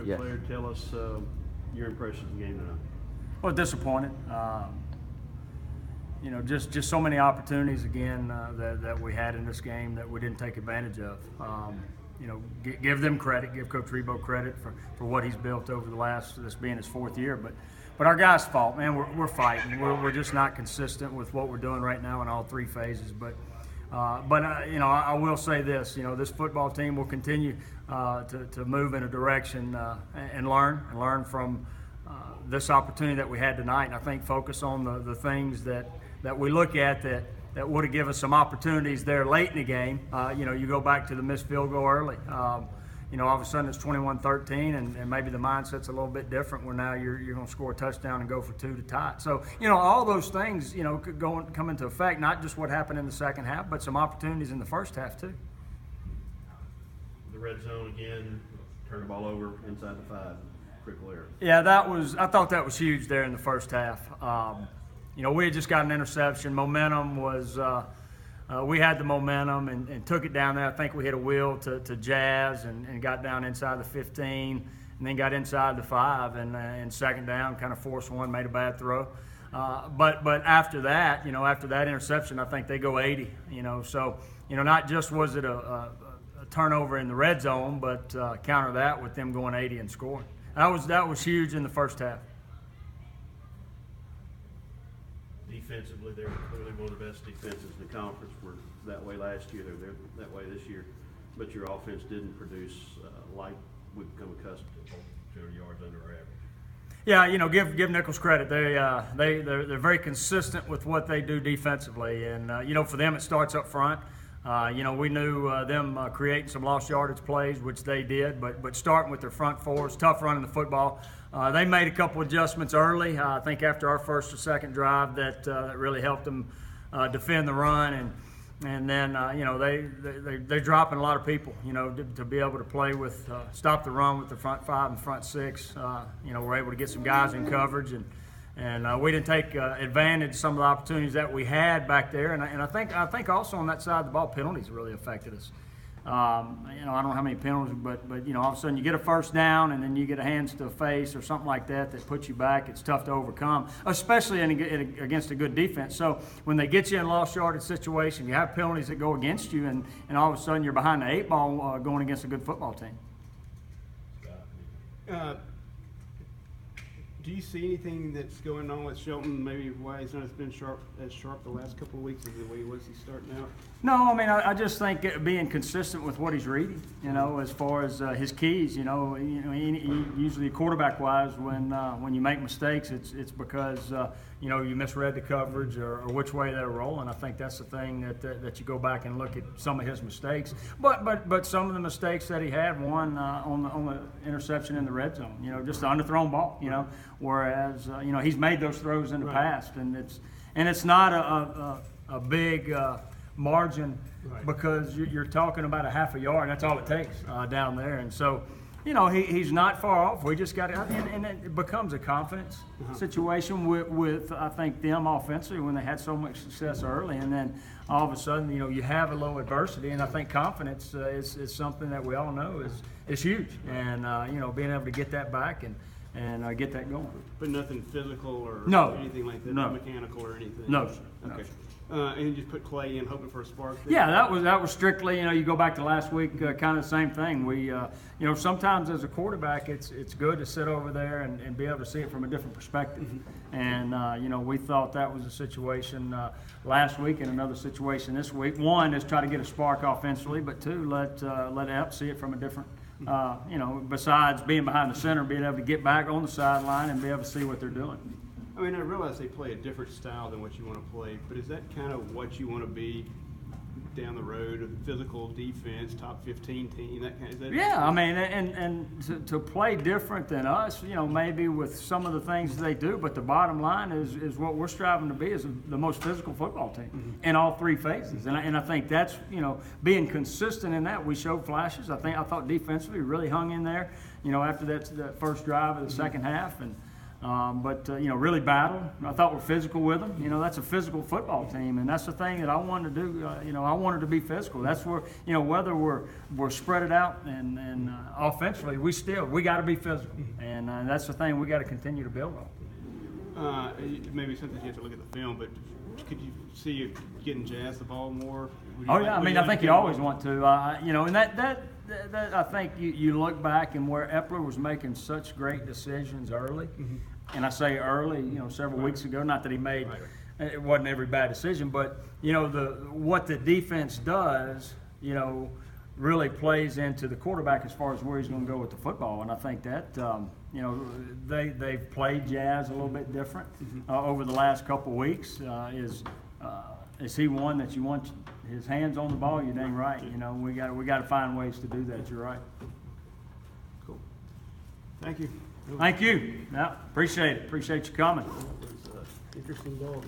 Coach Yeah. Laird, tell us your impressions of the game tonight. Well, disappointed. Just so many opportunities again that we had in this game that we didn't take advantage of. Give them credit, give Coach Rebo credit for what he's built over the last, this being his fourth year. But our guys' fault, man. We're fighting. We're just not consistent with what we're doing right now in all three phases. But I will say this. This football team will continue to move in a direction and learn from this opportunity that we had tonight. And I think focus on the things that we look at that would have given us some opportunities there late in the game. You go back to the missed field goal early. All of a sudden it's 21-13, and maybe the mindset's a little bit different where now you're going to score a touchdown and go for two to tie it. So, all those things, could come into effect, not just what happened in the second half, but some opportunities in the first half too. The red zone again, turn the ball over inside the 5, critical error. Yeah, I thought that was huge there in the first half. We had just got an interception. Momentum was we had the momentum and took it down there. I think we hit a wheel to Jazz and got down inside the 15 and then got inside the 5 and second down, kind of forced one, made a bad throw. But after that, after that interception, I think they go 80. So not just was it a turnover in the red zone, but counter that with them going 80 and scoring. That was huge in the first half. Defensively, they're clearly one of the best defenses in the conference. Were that way last year. They're that way this year. But your offense didn't produce like we've become accustomed to, 200 yards under our average. Yeah, give Nichols credit. They're very consistent with what they do defensively, and for them it starts up front. We knew them creating some lost yardage plays, which they did, but starting with their front four, it's tough running the football. They made a couple adjustments early, I think after our first or second drive that really helped them defend the run, and then they're dropping a lot of people, to be able to play with stop the run with the front 5 and front 6. We're able to get some guys in coverage, and we didn't take advantage of some of the opportunities that we had back there. And I think also on that side of the ball, penalties really affected us. I don't know how many penalties, but all of a sudden you get a first down and then you get a hands to the face or something like that puts you back. It's tough to overcome, especially against a good defense. So when they get you in a lost yardage situation, you have penalties that go against you, and all of a sudden you're behind the 8 ball going against a good football team. Do you see anything that's going on with Shelton, maybe why he's not been as sharp the last couple of weeks as the way he was starting out? No, I mean, I just think being consistent with what he's reading, as far as his keys, usually quarterback-wise, when you make mistakes, it's because, you misread the coverage or which way they're rolling. I think that's the thing that you go back and look at some of his mistakes. But some of the mistakes that he had, one on the interception in the red zone, just the underthrown ball, whereas, he's made those throws in the past, and it's not a big margin, because you're talking about a half a yard. That's all it takes down there, and so he's not far off. We just got to, and it becomes a confidence situation with I think them offensively when they had so much success early, and then all of a sudden you have a little adversity, and I think confidence is something that we all know is huge, and being able to get that back and get that going. But nothing physical or anything like that, not mechanical or anything? No. Okay. And you just put Clay in hoping for a spark there? Yeah, that was strictly, you go back to last week, kind of the same thing. We, sometimes as a quarterback, it's good to sit over there and be able to see it from a different perspective. And, we thought that was a situation last week and another situation this week. One is try to get a spark offensively, but two, let Ep see it from a different, besides being behind the center, being able to get back on the sideline and be able to see what they're doing. I mean, I realize they play a different style than what you want to play, but is that kind of what you want to be down the road? A physical defense, top 15 team, that kind of thing? Yeah, I mean, and to play different than us, maybe with some of the things they do, but the bottom line is what we're striving to be is the most physical football team in all three phases. And I think that's, being consistent in that. We showed flashes. I thought defensively really hung in there, after that first drive of the second half, and But really battled. I thought we're physical with them. That's a physical football team, and that's the thing that I wanted to do. I wanted to be physical. That's where whether we're spread it out and offensively, we got to be physical, and that's the thing we got to continue to build on. Maybe something you have to look at the film, but could you see you getting Jazz the ball more? Oh yeah, I think you always want to. And that I think you look back and where Epler was making such great decisions early, and I say early, several weeks ago. Not that he made it wasn't every bad decision, but what the defense does, really plays into the quarterback as far as where he's going to go with the football. And I think that they've played Jazz a little bit different over the last couple weeks. Is he one that you want his hands on the ball? You're dang right. We got to find ways to do that. You're right. Cool. Thank you. Thank you. Yeah, appreciate it. Appreciate you coming. Interesting ball.